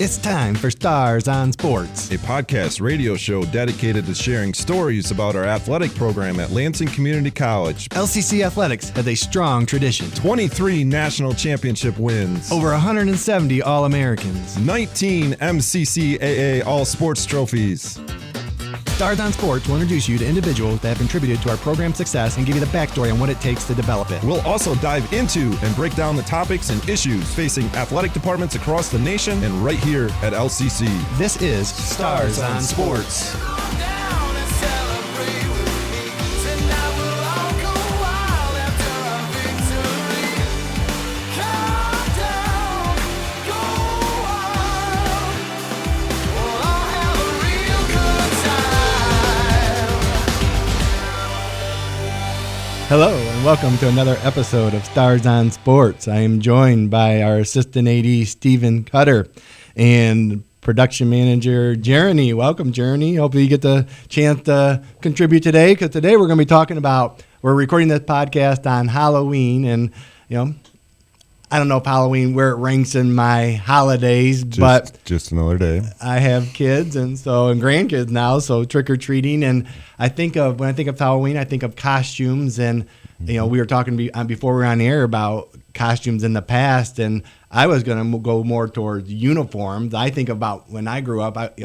It's time for Stars on Sports, a podcast radio show dedicated to sharing stories about our athletic program at Lansing Community College. LCC Athletics has a strong tradition. 23 national championship wins. Over 170 All-Americans. 19 MCCAA All-Sports trophies. Stars on Sports will introduce you to individuals that have contributed to our program's success and give you the backstory on what it takes to develop it. We'll also dive into and break down the topics and issues facing athletic departments across the nation and right here at LCC. This is Stars on Sports. Hello and welcome to another episode of Stars on Sports. I am joined by our assistant AD, Stephen Cutter, and production manager, Jeremy. Welcome, Jeremy. Hopefully you get the chance to contribute today, because today we're going to be talking about, we're recording this podcast on Halloween, and, you know, I don't know if Halloween, where it ranks in my holidays, but just another day. I have kids and grandkids now, so trick-or-treating, and when I think of Halloween, I think of costumes, and you know, we were talking before we were on air about costumes in the past, and I was going to go more towards uniforms. I think about when I grew up,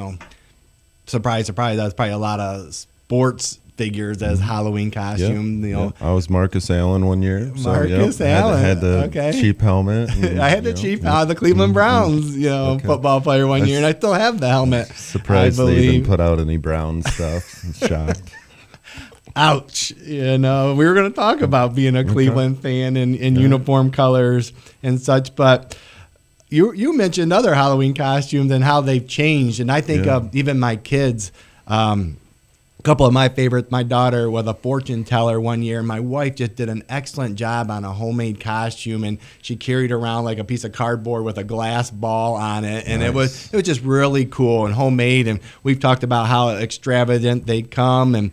surprise, that was probably a lot of sports figures as Halloween costume. I was Marcus Allen one year. Marcus Allen. Had the cheap helmet. And, I had the the Cleveland Browns, football player one year, and I still have the helmet. Surprised they even put out any Brown stuff. I'm shocked. Ouch. We were going to talk about being a Cleveland fan and uniform colors and such, but you mentioned other Halloween costumes and how they've changed, and I think of even my kids. A couple of my favorites, my daughter was a fortune teller one year, and my wife just did an excellent job on a homemade costume, and she carried around like a piece of cardboard with a glass ball on it, and nice. It was just really cool and homemade, and we've talked about how extravagant they come, and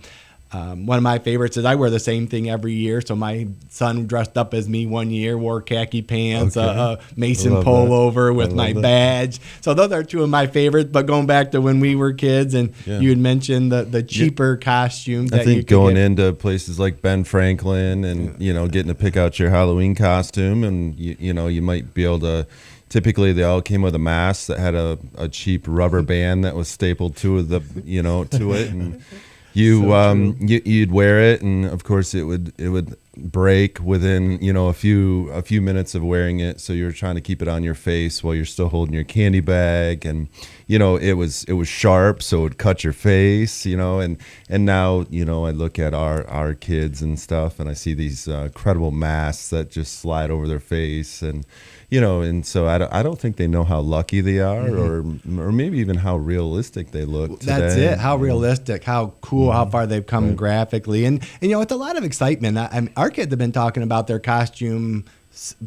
one of my favorites is I wear the same thing every year. So my son dressed up as me one year, wore khaki pants, a Mason pullover with my badge. So those are two of my favorites. But going back to when we were kids, and you had mentioned the cheaper costumes. I think going into places like Ben Franklin and getting to pick out your Halloween costume, and you might be able to. Typically, they all came with a mask that had a cheap rubber band that was stapled to the to it, and you'd wear it, and of course it would break within a few minutes of wearing it. So you're trying to keep it on your face while you're still holding your candy bag, and it was sharp, so it would cut your face. And now I look at our kids and stuff, and I see these credible masks that just slide over their face, and so I don't think they know how lucky they are, or maybe even how realistic they look today. That's it. How realistic, how cool, how far they've come graphically, and it's a lot of excitement. Our kids have been talking about their costume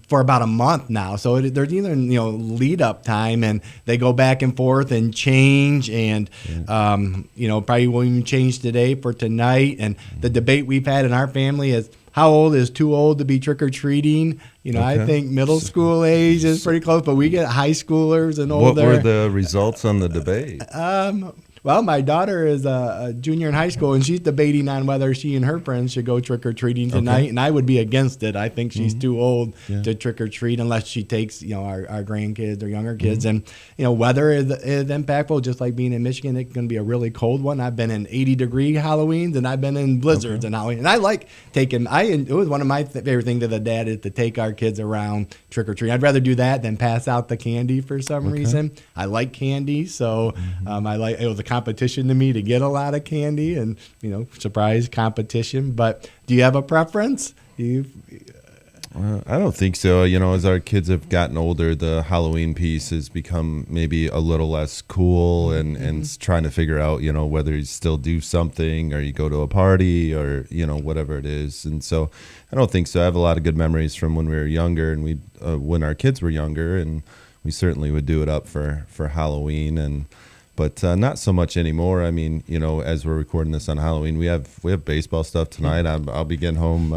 for about a month now, so there's either lead up time, and they go back and forth and change, and probably won't even change today for tonight. And the debate we've had in our family is, how old is too old to be trick-or-treating? I think middle school age is pretty close, but we get high schoolers and older. What were the results on the debate? Well, my daughter is a junior in high school, and she's debating on whether she and her friends should go trick-or-treating tonight, and I would be against it. I think she's too old to trick-or-treat unless she takes, our grandkids or younger kids. And, weather is impactful, just like being in Michigan. It's going to be a really cold one. I've been in 80-degree Halloweens, and I've been in blizzards and Halloween. And I like it was one of my favorite things as a dad is to take our kids around trick-or-treating. I'd rather do that than pass out the candy for some reason. I like candy, so it was a competition to me to get a lot of candy, and surprise competition. But do you have a preference? I don't think so. As our kids have gotten older, the Halloween piece has become maybe a little less cool, and trying to figure out whether you still do something, or you go to a party, or whatever it is. And so I don't think so. I have a lot of good memories from when we were younger, and when our kids were younger, and we certainly would do it up for Halloween. And But not so much anymore. I mean, as we're recording this on Halloween, we have baseball stuff tonight. I'll be getting home,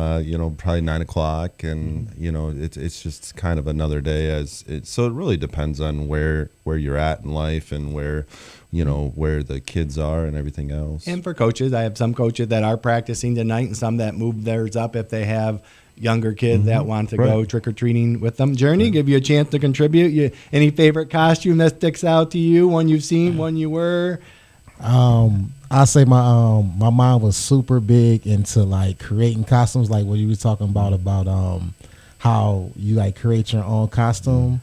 probably 9 o'clock, and it's just kind of another day. So it really depends on where you're at in life and where the kids are and everything else. And for coaches, I have some coaches that are practicing tonight, and some that move theirs up if they have younger kids that want to go trick-or-treating with them. Journey, give you a chance to contribute. Any favorite costume that sticks out to you, one you've seen, one you were? I say my mom was super big into like creating costumes, like what you were talking about how you like create your own costume.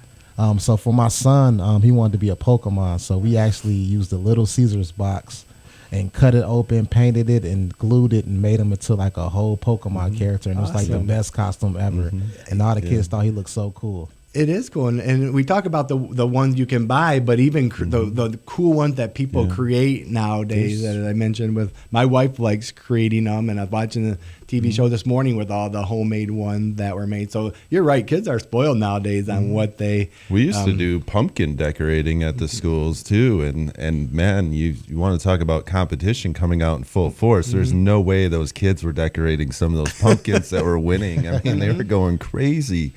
So for my son, he wanted to be a Pokemon, so we actually used the Little Caesars box and cut it open, painted it, and glued it, and made him into like a whole Pokemon character. And it was like the best costume ever. And all the kids thought he looked so cool. It is cool, and we talk about the ones you can buy, but even the cool ones that people create nowadays. That I mentioned with my wife likes creating them, and I was watching the TV show this morning with all the homemade ones that were made. So you're right, kids are spoiled nowadays on what they. We used to do pumpkin decorating at the schools too, and man, you want to talk about competition coming out in full force. There's no way those kids were decorating some of those pumpkins that were winning. I mean, they were going crazy.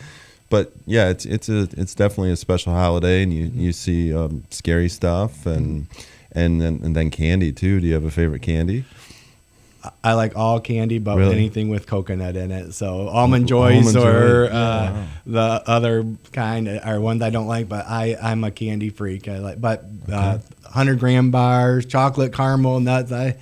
But yeah, it's definitely a special holiday, and you see scary stuff and then candy too. Do you have a favorite candy? I like all candy, but Really? Anything with coconut in it. So Almond Joys or the other kind are ones I don't like, but I'm a candy freak. I like, but 100-gram bars, chocolate caramel nuts. I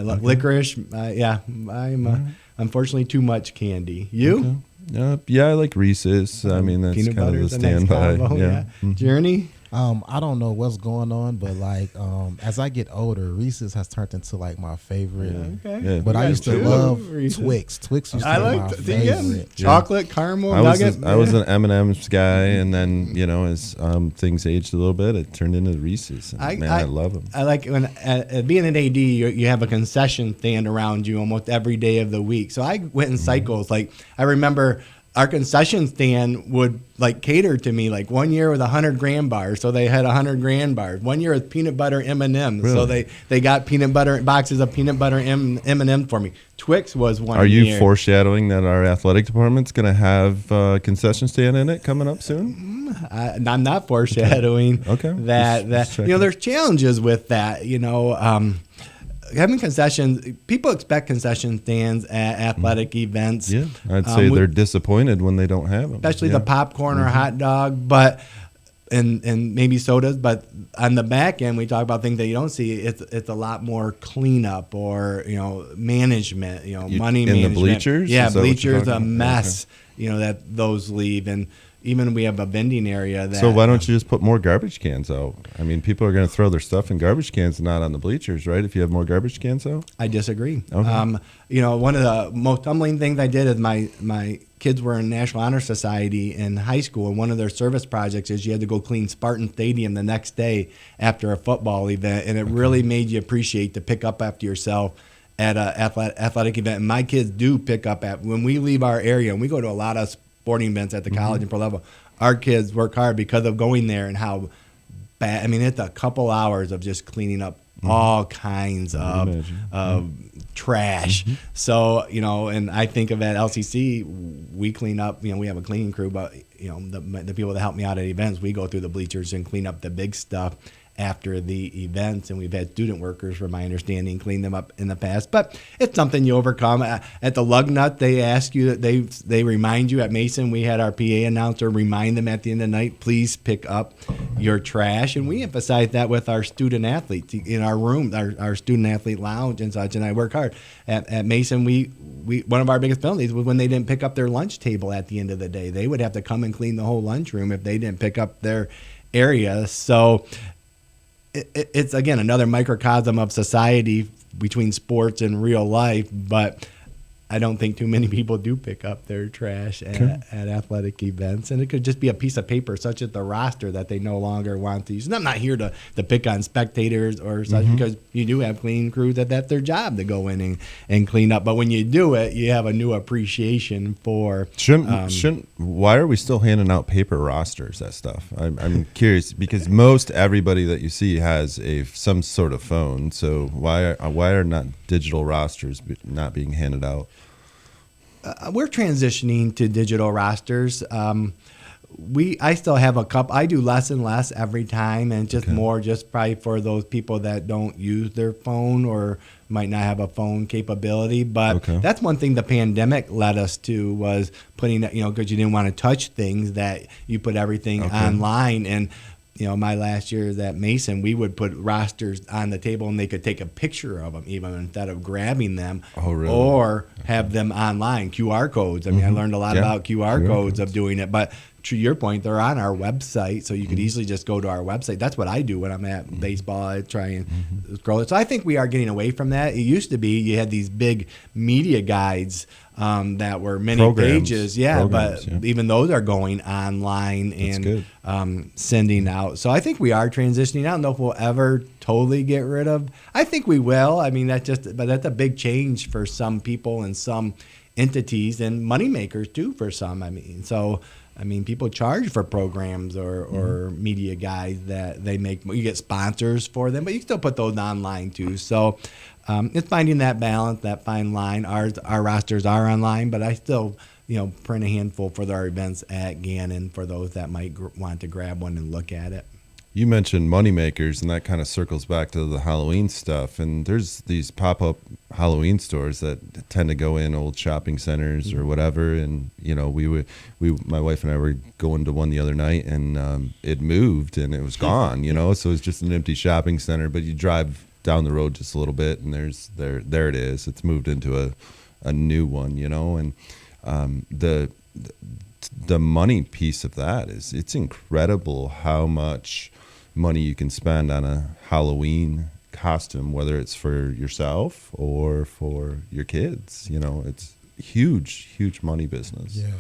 love licorice. I'm unfortunately too much candy. You? Yeah, I like Reese's. I mean, that's peanut kind butter of the is a nice standby. combo, Yeah. Journey? I don't know what's going on, but like as I get older, Reese's has turned into like my favorite. Yeah. But I used to love Reese's. Twix. Twix used to I be my like favorite. chocolate caramel I nugget. was an M&M's guy, and then as things aged a little bit, it turned into Reese's. And, I love them. I like when being an AD, you have a concession stand around you almost every day of the week. So I went in cycles. Like I remember our concession stand would like cater to me. Like one year with 100-gram bars, so they had 100-gram bars. One year with peanut butter M&Ms, so they got peanut butter boxes of peanut butter M&M for me. Twix was one. Are you year. foreshadowing that our athletic department's going to have a concession stand in it coming up soon? I'm not foreshadowing. Okay. That there's challenges with that. Having concessions, people expect concession stands at athletic events. Yeah, I'd say they're disappointed when they don't have them. Especially the popcorn or hot dog, but and maybe sodas. But on the back end, we talk about things that you don't see. It's a lot more cleanup or management. Money in management. the bleachers. Yeah, Is that what you're bleachers, talking a about? mess. That those leave and. Even we have a vending area. So why don't you just put more garbage cans out? I mean, people are going to throw their stuff in garbage cans, not on the bleachers, right? If you have more garbage cans out. I disagree. Okay. One of the most humbling things I did is my kids were in National Honor Society in high school, and one of their service projects is you had to go clean Spartan Stadium the next day after a football event, and it really made you appreciate to pick up after yourself at a athletic event. And my kids do pick up when we leave our area, and we go to a lot of sporting events at the college and pro level. Our kids work hard because of going there and how bad. I mean, it's a couple hours of just cleaning up all kinds of trash. So, and I think of at LCC, we clean up, we have a cleaning crew, but, the people that help me out at events, we go through the bleachers and clean up the big stuff after the events, and we've had student workers, from my understanding, clean them up in the past. But it's something you overcome. At the Lug Nut, they ask you that they remind you. At Mason, we had our PA announcer remind them at the end of the night, please pick up your trash, and we emphasize that with our student athletes in our room, our student athlete lounge and such. And I work hard at Mason. We one of our biggest penalties was when they didn't pick up their lunch table at the end of the day. They would have to come and clean the whole lunchroom if they didn't pick up their area. So it's, again, another microcosm of society between sports and real life. But I don't think too many people do pick up their trash at athletic events. And it could just be a piece of paper, such as the roster, that they no longer want to use. And I'm not here to pick on spectators or such, because you do have cleaning crews that's their job to go in and clean up. But when you do it, you have a new appreciation for. Why are we still handing out paper rosters, that stuff? I'm curious, because most everybody that you see has some sort of phone. So why are not digital rosters not being handed out? We're transitioning to digital rosters. I still have a couple. I do less and less every time, and just more just probably for those people that don't use their phone or might not have a phone capability. But that's one thing the pandemic led us to, was putting, because you didn't want to touch things, that you put everything online. And my last year at Mason, we would put rosters on the table and they could take a picture of them even instead of grabbing them. Oh, really? Or have them online, QR codes. I mean, I learned a lot about QR codes of doing it. But to your point, they're on our website, so you could easily just go to our website. That's what I do when I'm at baseball. I try and scroll it. So I think we are getting away from that. It used to be you had these big media guides that were many pages, but even those are going online and sending out. So I think we are transitioning. I don't know if we'll ever totally get rid of. I think we will. I mean, but that's a big change for some people and some entities, and moneymakers too for some. I mean, people charge for programs or media guides that they make. You get sponsors for them, but you can still put those online too. So it's finding that balance, that fine line. Our rosters are online, but I still, print a handful for our events at Gannon for those that might want to grab one and look at it. You mentioned moneymakers, and that kind of circles back to the Halloween stuff. And there's these pop-up Halloween stores that tend to go in old shopping centers or whatever. And my wife and I were going to one the other night, and it moved and it was gone. So it's just an empty shopping center. But you drive down the road just a little bit, and there it is. It's moved into a new one. And the money piece of that it's incredible how much money you can spend on a Halloween costume, whether it's for yourself or for your kids. It's huge money business. Yeah.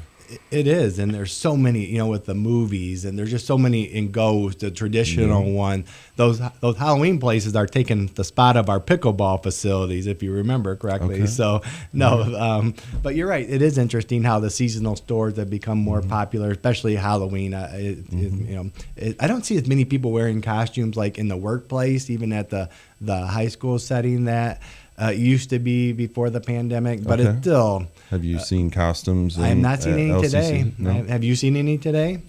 It is, and there's so many, with the movies, and there's just so many in goes, the traditional one. Those Halloween places are taking the spot of our pickleball facilities, if you remember correctly. So, but you're right. It is interesting how the seasonal stores have become more popular, especially Halloween. I don't see as many people wearing costumes like in the workplace, even at the high school setting that used to be before the pandemic, but it's still. Have you seen costumes? I have not seen any LCC? Today. No? Have you seen any today?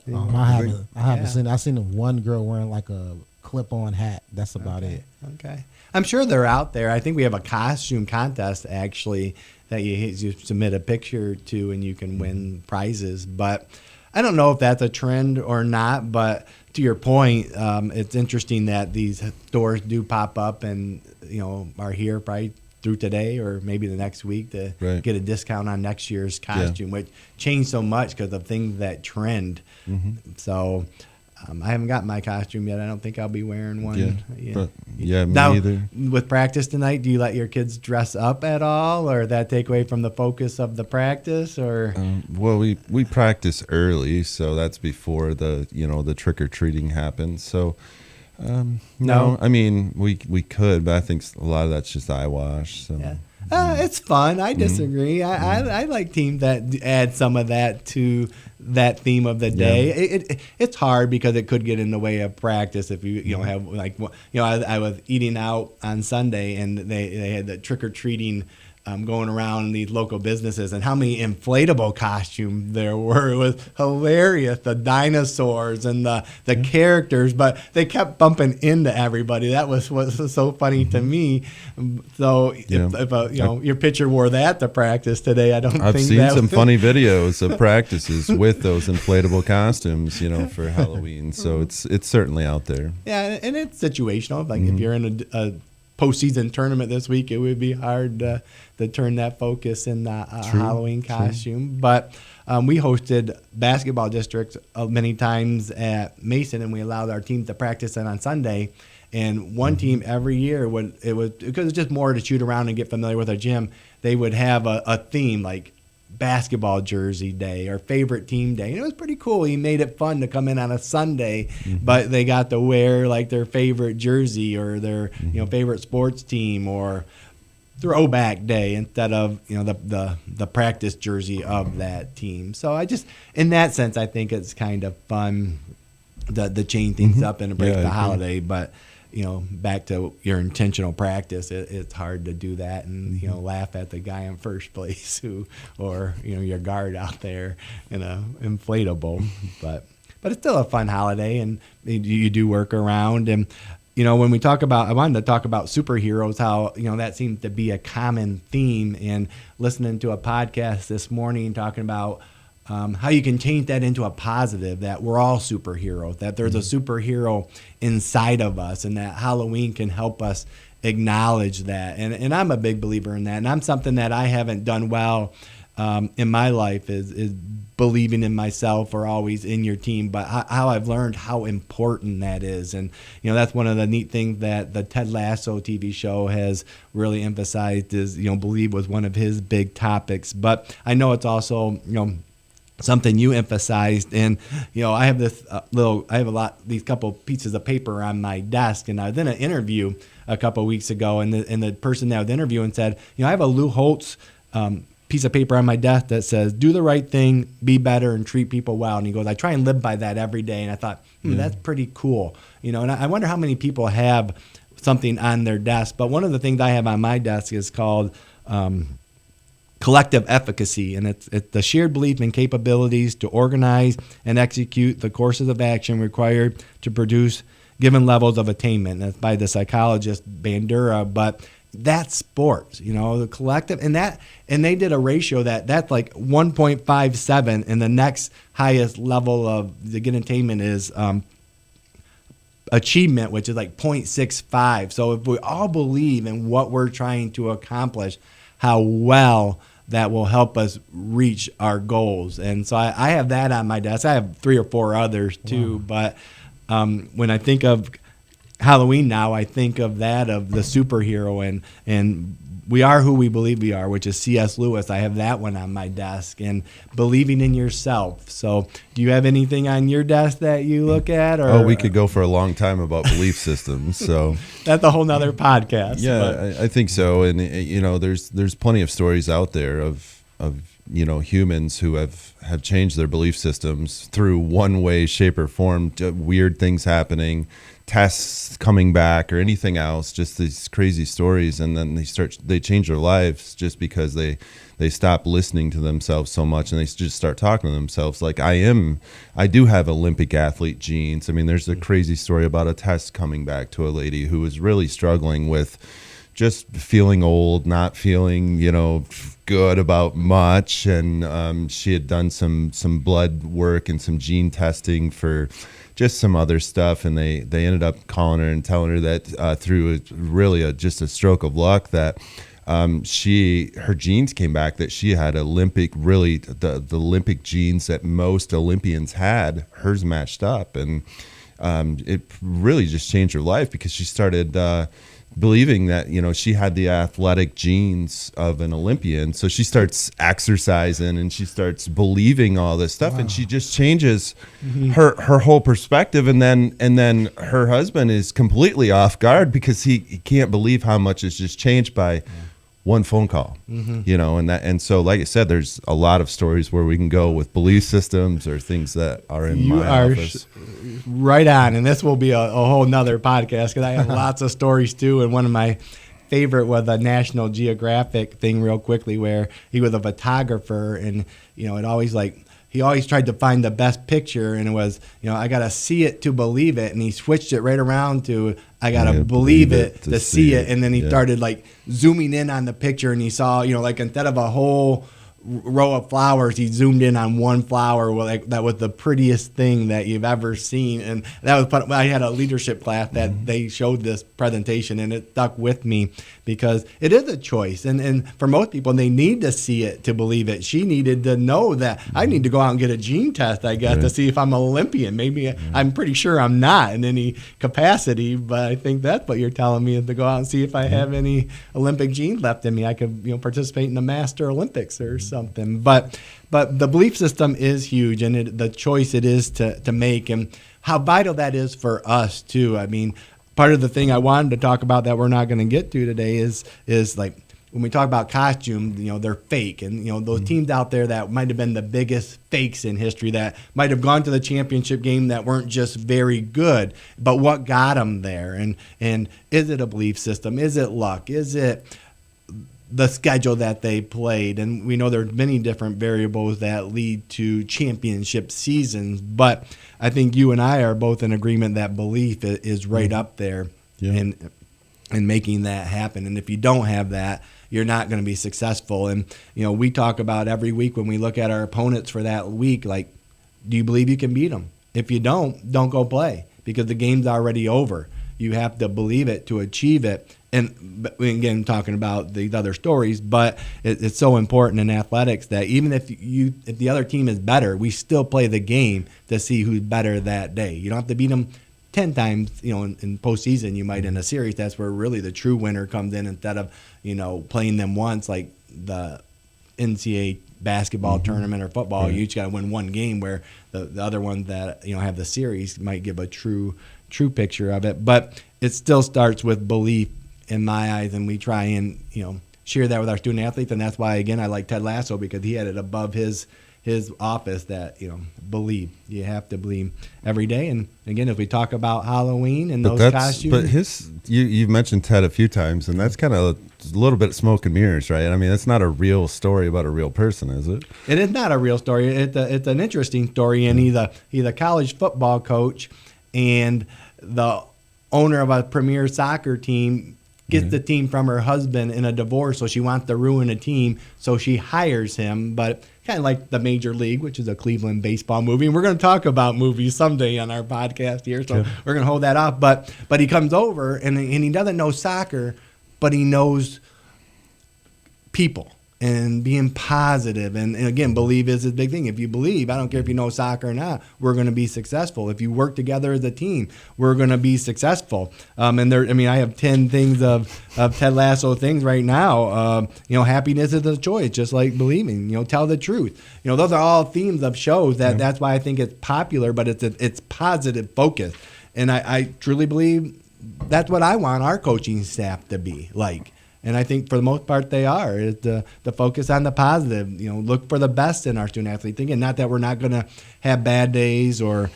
I haven't seen. I seen one girl wearing like a clip-on hat. That's about it. Okay, I'm sure they're out there. I think we have a costume contest actually that you submit a picture to and you can win prizes. But I don't know if that's a trend or not. But to your point, it's interesting that these stores do pop up and are here probably through today or maybe the next week to get a discount on next year's costume, which changed so much because of things that trend. So I haven't got my costume yet. I don't think I'll be wearing one. Me now, either. With practice tonight, do you let your kids dress up at all, or that take away from the focus of the practice? Or well, we practice early, so that's before the trick or treating happens. So. No, I mean we could, but I think a lot of that's just eyewash. So it's fun. I disagree. I like teams that add some of that to that theme of the day. It's hard because it could get in the way of practice if you have I was eating out on Sunday and they had the trick or treating. Going around these local businesses and how many inflatable costumes there were. It was hilarious. The dinosaurs and the characters, but they kept bumping into everybody. That was what was so funny to me. So if your pitcher wore that to practice today, I've seen some funny videos of practices with those inflatable costumes, for Halloween. So it's certainly out there. Yeah, and it's situational. Like if you're in postseason tournament this week, it would be hard to turn that focus in the Halloween costume. But we hosted basketball districts many times at Mason, and we allowed our teams to practice it on Sunday. And one team every year because it's just more to shoot around and get familiar with our gym. They would have a theme like basketball jersey day or favorite team day. And it was pretty cool. He made it fun to come in on a Sunday, but they got to wear like their favorite jersey or their favorite sports team or throwback day instead of the practice jersey of that team. So in that sense, I think it's kind of fun to change things up and to break the holiday, but back to your intentional practice, it's hard to do that and laugh at the guy in first place or your guard out there in a inflatable, but it's still a fun holiday, and you do work around. And when we talk about, I wanted to talk about superheroes, how that seems to be a common theme. And listening to a podcast this morning talking about how you can change that into a positive, that we're all superheroes, that there's a superhero inside of us, and that Halloween can help us acknowledge that. And I'm a big believer in that. And I'm something that I haven't done well in my life is believing in myself or always in your team, but how I've learned how important that is. And, that's one of the neat things that the Ted Lasso TV show has really emphasized is, believe was one of his big topics. But I know it's also, something you emphasized, and I have this these couple pieces of paper on my desk, and I was in an interview a couple weeks ago, and the person that was interviewing said, I have a Lou Holtz piece of paper on my desk that says, do the right thing, be better, and treat people well. And he goes, I try and live by that every day. And I thought, that's pretty cool. And I wonder how many people have something on their desk. But one of the things I have on my desk is called collective efficacy, and it's the shared belief in capabilities to organize and execute the courses of action required to produce given levels of attainment. That's by the psychologist Bandura, but that's sports, the collective, and they did a ratio that's like 1.57, and the next highest level of the given attainment is achievement, which is like 0.65. So if we all believe in what we're trying to accomplish, how well that will help us reach our goals. And so I have that on my desk. I have 3 or 4 others too, but when I think of Halloween now, I think of that, of the superhero, and we are who we believe we are, which is C.S. Lewis. I have that one on my desk, and believing in yourself. So do you have anything on your desk that you look at? Or we could go for a long time about belief systems. So that's a whole nother podcast. Yeah, I think so. And there's plenty of stories out there of humans who have changed their belief systems through one way, shape, or form, weird things happening, tests coming back, or anything else, just these crazy stories, and then they change their lives just because they stop listening to themselves so much, and they just start talking to themselves like, I do have Olympic athlete genes. I mean, there's a crazy story about a test coming back to a lady who was really struggling with just feeling old, not feeling good about much, and she had done some blood work and some gene testing for just some other stuff, and they ended up calling her and telling her that through just a stroke of luck that her genes came back, that she had Olympic, really the Olympic genes that most Olympians had, hers matched up, and it really just changed her life because she started believing that she had the athletic genes of an Olympian. So she starts exercising and she starts believing all this stuff. Wow. And she just changes her whole perspective, and then her husband is completely off guard because he can't believe how much has just changed by one phone call. And so like I said, there's a lot of stories where we can go with belief systems or things that are in my office. Right on, and this will be a whole nother podcast because I have lots of stories too. And one of my favorite was a National Geographic thing, real quickly, where he was a photographer, and it always he always tried to find the best picture, and it was I gotta see it to believe it, and he switched it right around to I gotta believe it to see it, and then he started zooming in on the picture, and he saw instead of a whole row of flowers, he zoomed in on one flower. That was the prettiest thing that you've ever seen. And that was fun. I had a leadership class that they showed this presentation, and it stuck with me because it is a choice. And for most people, they need to see it to believe it. She needed to know that I need to go out and get a gene test, I guess, to see if I'm an Olympian. Maybe I'm pretty sure I'm not in any capacity, but I think that's what you're telling me, is to go out and see if I have any Olympic genes left in me. I could, participate in the Master Olympics or something. But the belief system is huge, and the choice it is to make, and how vital that is for us too. I mean, part of the thing I wanted to talk about that we're not going to get to today is like when we talk about costumes, they're fake, and those teams out there that might have been the biggest fakes in history, that might have gone to the championship game, that weren't just very good, but what got them there? And is it a belief system? Is it luck? Is it the schedule that they played? And we know there's many different variables that lead to championship seasons, but I think you and I are both in agreement that belief is right up there in making that happen. And if you don't have that, you're not going to be successful. And we talk about every week when we look at our opponents for that week, like, do you believe you can beat them? If you don't go play, because the game's already over. You have to believe it to achieve it. And again, talking about these other stories, but it's so important in athletics that even if the other team is better, we still play the game to see who's better that day. You don't have to beat them 10 times, in postseason. You might in a series. That's where really the true winner comes in, instead of playing them once like the NCAA basketball tournament or football. Right. You each got to win one game, where the other ones that have the series might give a true picture of it. But it still starts with belief in my eyes, and we try and share that with our student athletes. And that's why, again, I like Ted Lasso, because he had it above his office that believe. You have to believe every day. And again, if we talk about Halloween and those costumes, but you've mentioned Ted a few times, and that's kind of a little bit of smoke and mirrors, right? I mean, it's not a real story about a real person, is it? It is not a real story. It's an interesting story, and he's a college football coach, and the owner of a premier soccer team gets the team from her husband in a divorce, so she wants to ruin a team, so she hires him. But kind of like The Major League, which is a Cleveland baseball movie, and we're going to talk about movies someday on our podcast here, so we're going to hold that off. But he comes over, and he doesn't know soccer, but he knows people and being positive. And again, believe is a big thing. If you believe, I don't care if you know soccer or not, we're going to be successful. If you work together as a team, we're going to be successful. And I have 10 things of Ted Lasso things right now. Happiness is a choice, just like believing. Tell the truth. Those are all themes of shows that's why I think it's popular, but it's positive focus. And I truly believe that's what I want our coaching staff to be like. And I think for the most part they are, is the focus on the positive. Look for the best in our student athlete thinking. Not that we're not going to have bad days or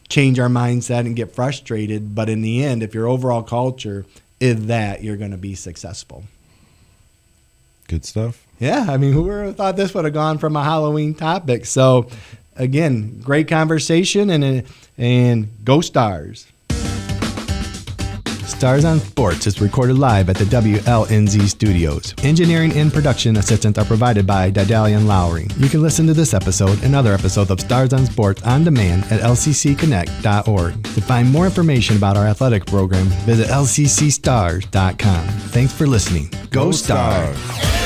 change our mindset and get frustrated, but in the end, if your overall culture is that, you're going to be successful. Good stuff. Yeah, who would have thought this would have gone from a Halloween topic? So, again, great conversation, and go Stars. Stars on Sports is recorded live at the WLNZ studios. Engineering and production assistance are provided by Didalian Lowry. You can listen to this episode and other episodes of Stars on Sports on demand at lccconnect.org. To find more information about our athletic program, visit lccstars.com. Thanks for listening. Go Stars!